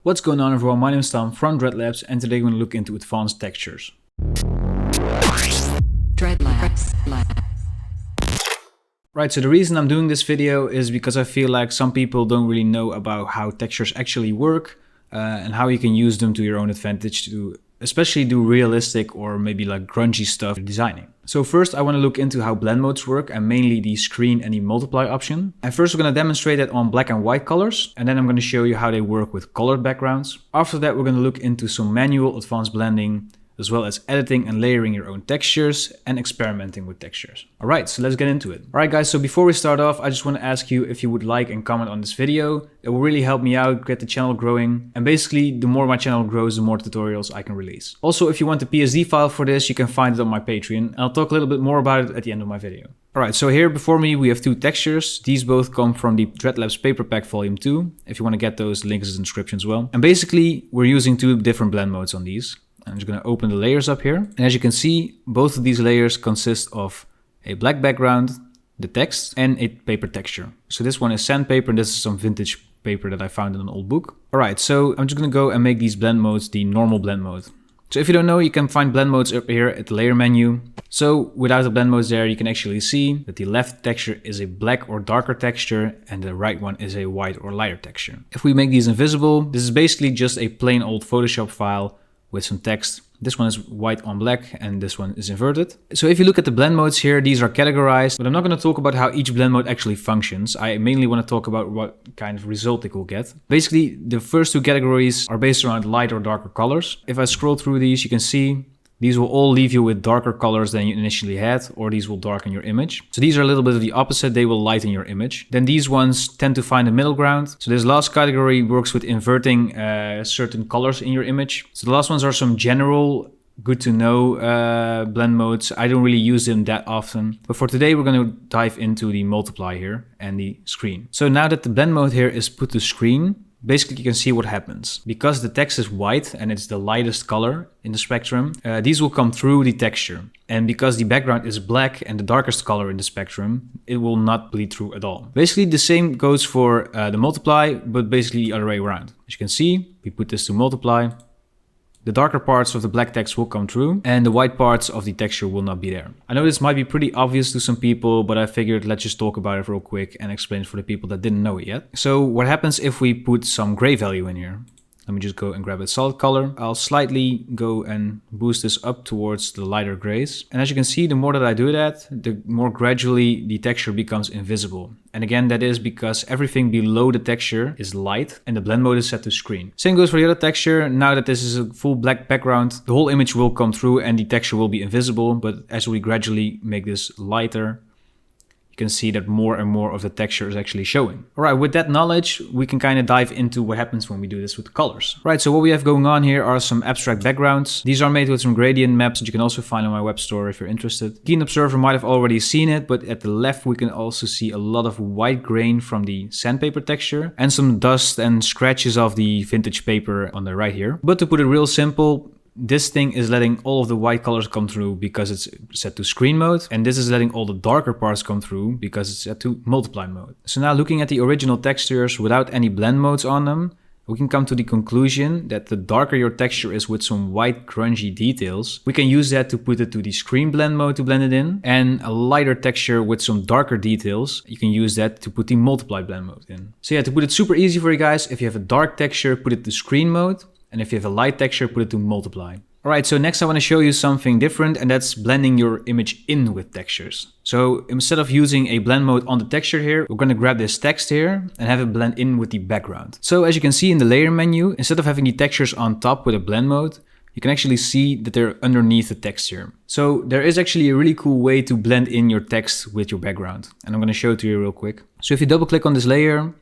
What's going on everyone, my name is Tom from Dreadlabs and today we're going to look into advanced textures. Dreadlabs. Right, so the reason I'm doing this video is because I feel like some people don't really know about how textures actually work and how you can use them to your own advantage to especially do realistic or maybe like grungy stuff designing. So first I want to look into how blend modes work and mainly the screen and the multiply option. And first we're going to demonstrate it on black and white colors and then I'm going to show you how they work with colored backgrounds. After that we're going to look into some manual advanced blending as well as editing and layering your own textures and experimenting with textures. Alright, so let's get into it. Alright guys, so before we start off, I just want to ask you if you would like and comment on this video. It will really help me out, get the channel growing. And basically, the more my channel grows, the more tutorials I can release. Also, if you want the PSD file for this, you can find it on my Patreon. I'll talk a little bit more about it at the end of my video. Alright, so here before me we have two textures. These both come from the Dreadlabs Paper Pack Volume 2. If you want to get those, links in the description as well. And basically, we're using two different blend modes on these. I'm just going to open the layers up here. And as you can see, both of these layers consist of a black background, the text, and a paper texture. So this one is sandpaper and this is some vintage paper that I found in an old book. Alright, so I'm just going to go and make these blend modes the normal blend mode. So if you don't know, you can find blend modes up here at the layer menu. So without the blend modes there, you can actually see that the left texture is a black or darker texture and the right one is a white or lighter texture. If we make these invisible, this is basically just a plain old Photoshop file with some text. This one is white on black and this one is inverted. So if you look at the blend modes here, these are categorized, but I'm not going to talk about how each blend mode actually functions. I mainly want to talk about what kind of result it will get. Basically, the first two categories are based around light or darker colors. If I scroll through these, you can see these will all leave you with darker colors than you initially had, or these will darken your image. So these are a little bit of the opposite, they will lighten your image. Then these ones tend to find a middle ground. So this last category works with inverting certain colors in your image. So the last ones are some general, good to know blend modes. I don't really use them that often. But for today, we're going to dive into the multiply here and the screen. So now that the blend mode here is put to screen, basically you can see what happens. Because the text is white and it's the lightest color in the spectrum, these will come through the texture. And because the background is black and the darkest color in the spectrum, it will not bleed through at all. Basically the same goes for the multiply, but basically the other way around. As you can see, we put this to multiply. The darker parts of the black text will come through and the white parts of the texture will not be there. I know this might be pretty obvious to some people, but I figured let's just talk about it real quick and explain it for the people that didn't know it yet. So what happens if we put some gray value in here? Let me just go and grab a solid color. I'll slightly go and boost this up towards the lighter grays. And as you can see, the more that I do that, the more gradually the texture becomes invisible. And again, that is because everything below the texture is light and the blend mode is set to screen. Same goes for the other texture. Now that this is a full black background, the whole image will come through and the texture will be invisible. But as we gradually make this lighter, can see that more and more of the texture is actually showing. All right, with that knowledge, we can kind of dive into what happens when we do this with colors. Right, so what we have going on here are some abstract backgrounds. These are made with some gradient maps that you can also find on my web store if you're interested. Keen observer might have already seen it, but at the left we can also see a lot of white grain from the sandpaper texture and some dust and scratches of the vintage paper on the right here. But to put it real simple, this thing is letting all of the white colors come through because it's set to screen mode. And this is letting all the darker parts come through because it's set to multiply mode. So now looking at the original textures without any blend modes on them, we can come to the conclusion that the darker your texture is with some white grungy details, we can use that to put it to the screen blend mode to blend it in. And a lighter texture with some darker details, you can use that to put the multiply blend mode in. So yeah, to put it super easy for you guys, if you have a dark texture, put it to screen mode. And if you have a light texture, put it to multiply. Alright, so next I want to show you something different, and that's blending your image in with textures. So instead of using a blend mode on the texture here, we're going to grab this text here and have it blend in with the background. So as you can see in the layer menu, instead of having the textures on top with a blend mode, you can actually see that they're underneath the text here. So there is actually a really cool way to blend in your text with your background. And I'm going to show it to you real quick. So if you double click on this layer,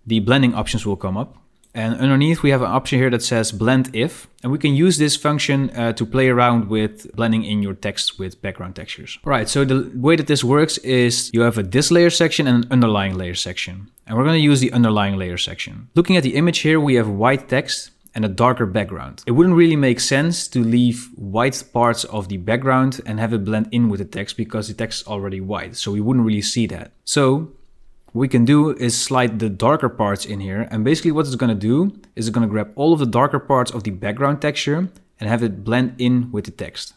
the blending options will come up. And underneath we have an option here that says blend if, and we can use this function to play around with blending in your text with background textures. All right, so the way that this works is you have a this layer section and an underlying layer section. And we're going to use the underlying layer section. Looking at the image here, we have white text and a darker background. It wouldn't really make sense to leave white parts of the background and have it blend in with the text because the text is already white. So we wouldn't really see that. So what we can do is slide the darker parts in here. And basically what it's going to do is it's going to grab all of the darker parts of the background texture and have it blend in with the text.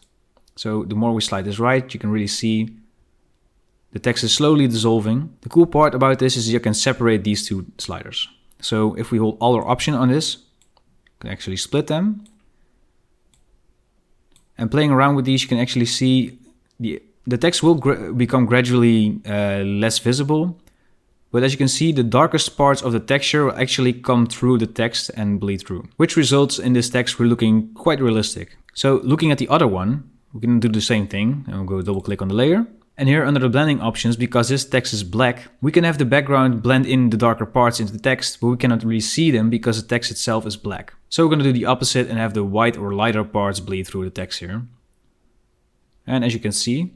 So the more we slide this right, you can really see the text is slowly dissolving. The cool part about this is you can separate these two sliders. So if we hold Alt or Option on this, you can actually split them. And playing around with these, you can actually see the text will become gradually less visible. But as you can see, the darkest parts of the texture will actually come through the text and bleed through, which results in this text we're looking quite realistic. So looking at the other one, we can do the same thing, and we'll go double click on the layer. And here under the blending options, because this text is black, we can have the background blend in the darker parts into the text, but we cannot really see them because the text itself is black. So we're going to do the opposite and have the white or lighter parts bleed through the text here. And as you can see,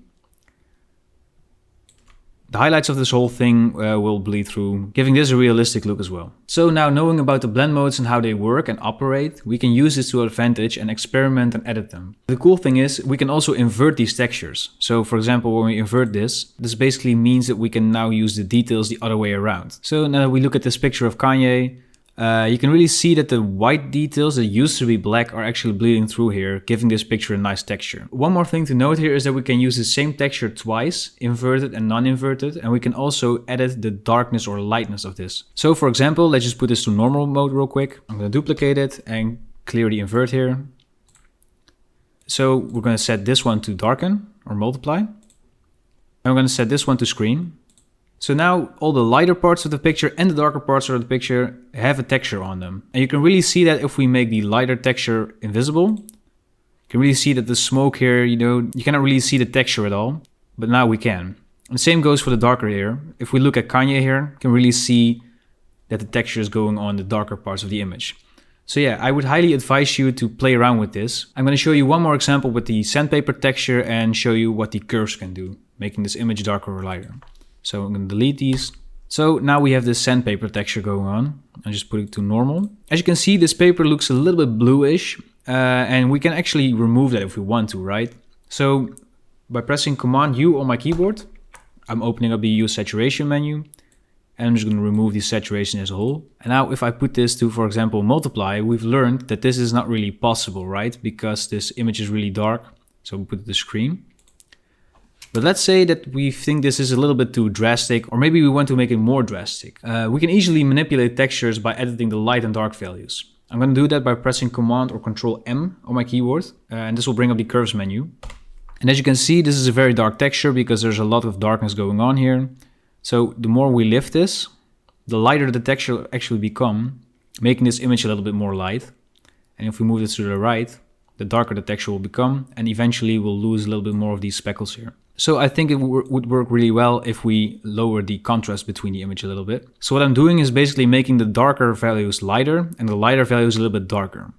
the highlights of this whole thing will bleed through, giving this a realistic look as well. So now knowing about the blend modes and how they work and operate, we can use this to our advantage and experiment and edit them. The cool thing is we can also invert these textures. So for example, when we invert this basically means that we can now use the details the other way around. So now that we look at this picture of Kanye, you can really see that the white details that used to be black are actually bleeding through here, giving this picture a nice texture. One more thing to note here is that we can use the same texture twice, inverted and non-inverted, and we can also edit the darkness or lightness of this. So for example, let's just put this to normal mode real quick. I'm going to duplicate it and clear the invert here. So we're going to set this one to darken or multiply. And we're going to set this one to screen. So now all the lighter parts of the picture and the darker parts of the picture have a texture on them. And you can really see that if we make the lighter texture invisible, you can really see that the smoke here, you cannot really see the texture at all, but now we can. And the same goes for the darker here. If we look at Kanye here, you can really see that the texture is going on the darker parts of the image. So yeah, I would highly advise you to play around with this. I'm going to show you one more example with the sandpaper texture and show you what the curves can do, making this image darker or lighter. So I'm going to delete these. So now we have this sandpaper texture going on. I'll just put it to normal. As you can see, this paper looks a little bit bluish, and we can actually remove that if we want to, right? So by pressing Command U on my keyboard, I'm opening up the Use Saturation menu, and I'm just going to remove the saturation as a whole. And now if I put this to, for example, multiply, we've learned that this is not really possible, right? Because this image is really dark. So we'll put it to screen. But let's say that we think this is a little bit too drastic, or maybe we want to make it more drastic. We can easily manipulate textures by editing the light and dark values. I'm going to do that by pressing Command or Control M on my keyboard, and this will bring up the curves menu. And as you can see, this is a very dark texture because there's a lot of darkness going on here. So the more we lift this, the lighter the texture will actually become, making this image a little bit more light. And if we move this to the right, the darker the texture will become, and eventually we'll lose a little bit more of these speckles here. So I think it would work really well if we lower the contrast between the image a little bit. So what I'm doing is basically making the darker values lighter and the lighter values a little bit darker.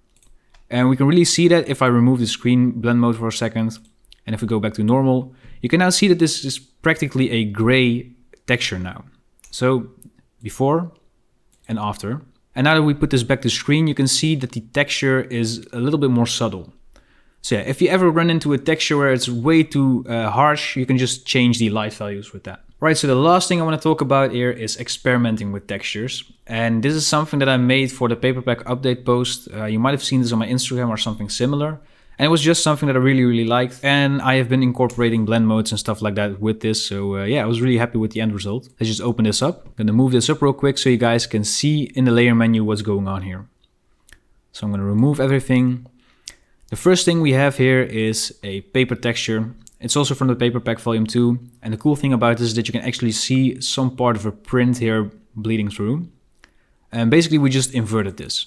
And we can really see that if I remove the screen blend mode for a second, and if we go back to normal, you can now see that this is practically a gray texture now. So before and after. And now that we put this back to screen, you can see that the texture is a little bit more subtle. So yeah, if you ever run into a texture where it's way too harsh, you can just change the light values with that. Right, so the last thing I want to talk about here is experimenting with textures. And this is something that I made for the Paperpack update post. You might have seen this on my Instagram or something similar. And it was just something that I really liked. And I have been incorporating blend modes and stuff like that with this. So yeah, I was really happy with the end result. Let's just open this up. I'm going to move this up real quick so you guys can see in the layer menu what's going on here. So I'm going to remove everything. The first thing we have here is a paper texture. It's also from the Paperpack Volume 2. And the cool thing about this is that you can actually see some part of a print here bleeding through. And basically we just inverted this.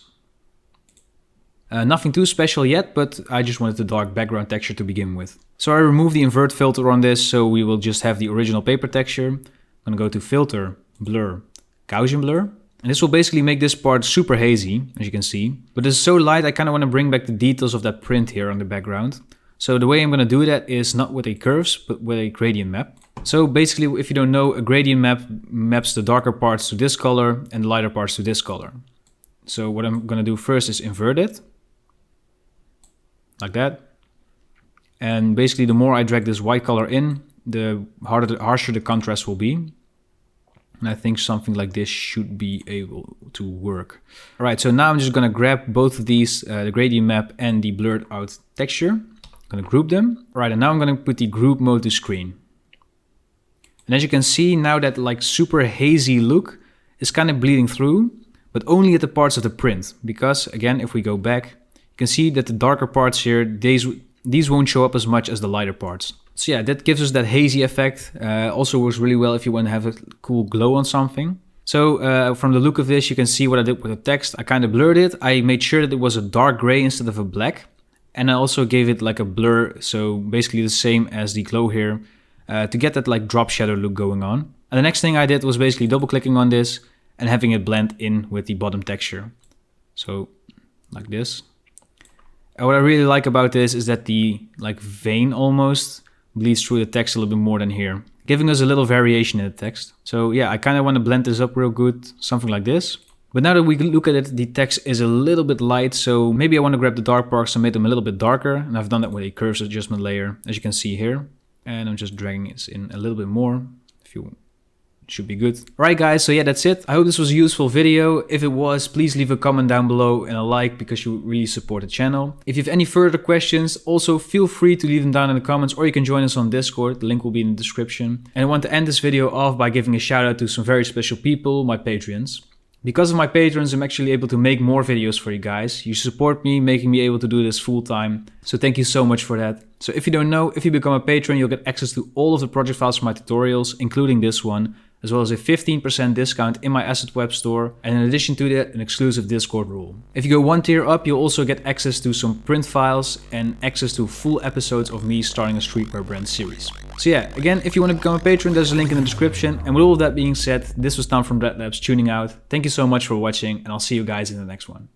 Nothing too special yet, but I just wanted the dark background texture to begin with. So I removed the invert filter on this, so we will just have the original paper texture. I'm going to go to Filter, Blur, Gaussian Blur. And this will basically make this part super hazy, as you can see. But it's so light, I kind of want to bring back the details of that print here on the background. So the way I'm going to do that is not with a curves, but with a gradient map. So basically, if you don't know, a gradient map maps the darker parts to this color and the lighter parts to this color. So what I'm going to do first is invert it. Like that. And basically, the more I drag this white color in, the harsher the contrast will be. And I think something like this should be able to work. All right, so now I'm just gonna grab both of these, the gradient map and the blurred out texture. I'm gonna group them. All right, and now I'm gonna put the group mode to screen. And as you can see, now that like super hazy look is kind of bleeding through, but only at the parts of the print. Because again, if we go back, you can see that the darker parts here, these won't show up as much as the lighter parts. So yeah, that gives us that hazy effect. Also works really well if you want to have a cool glow on something. So from the look of this, you can see what I did with the text. I kind of blurred it. I made sure that it was a dark gray instead of a black. And I also gave it like a blur, so basically the same as the glow here, to get that like drop shadow look going on. And the next thing I did was basically double clicking on this and having it blend in with the bottom texture. So like this. And what I really like about this is that the like vein almost bleeds through the text a little bit more than here, giving us a little variation in the text. So yeah, I kind of want to blend this up real good, something like this. But now that we look at it, the text is a little bit light, so maybe I want to grab the dark parts and make them a little bit darker. And I've done that with a curves adjustment layer, as you can see here. And I'm just dragging it in a little bit more. Should be good. Alright guys, so yeah, that's it. I hope this was a useful video. If it was, please leave a comment down below and a like, because you really support the channel. If you have any further questions, also feel free to leave them down in the comments, or you can join us on Discord. The link will be in the description. And I want to end this video off by giving a shout out to some very special people, my patrons. Because of my patrons, I'm actually able to make more videos for you guys. You support me, making me able to do this full time. So thank you so much for that. So if you don't know, if you become a patron, you'll get access to all of the project files from my tutorials, including this one, as well as a 15% discount in my asset web store, and in addition to that, an exclusive Discord rule. If you go one tier up, you'll also get access to some print files and access to full episodes of me starting a streetwear brand series. So yeah, again, if you want to become a patron, there's a link in the description. And with all of that being said, this was Tom from Dreadlabs tuning out. Thank you so much for watching, and I'll see you guys in the next one.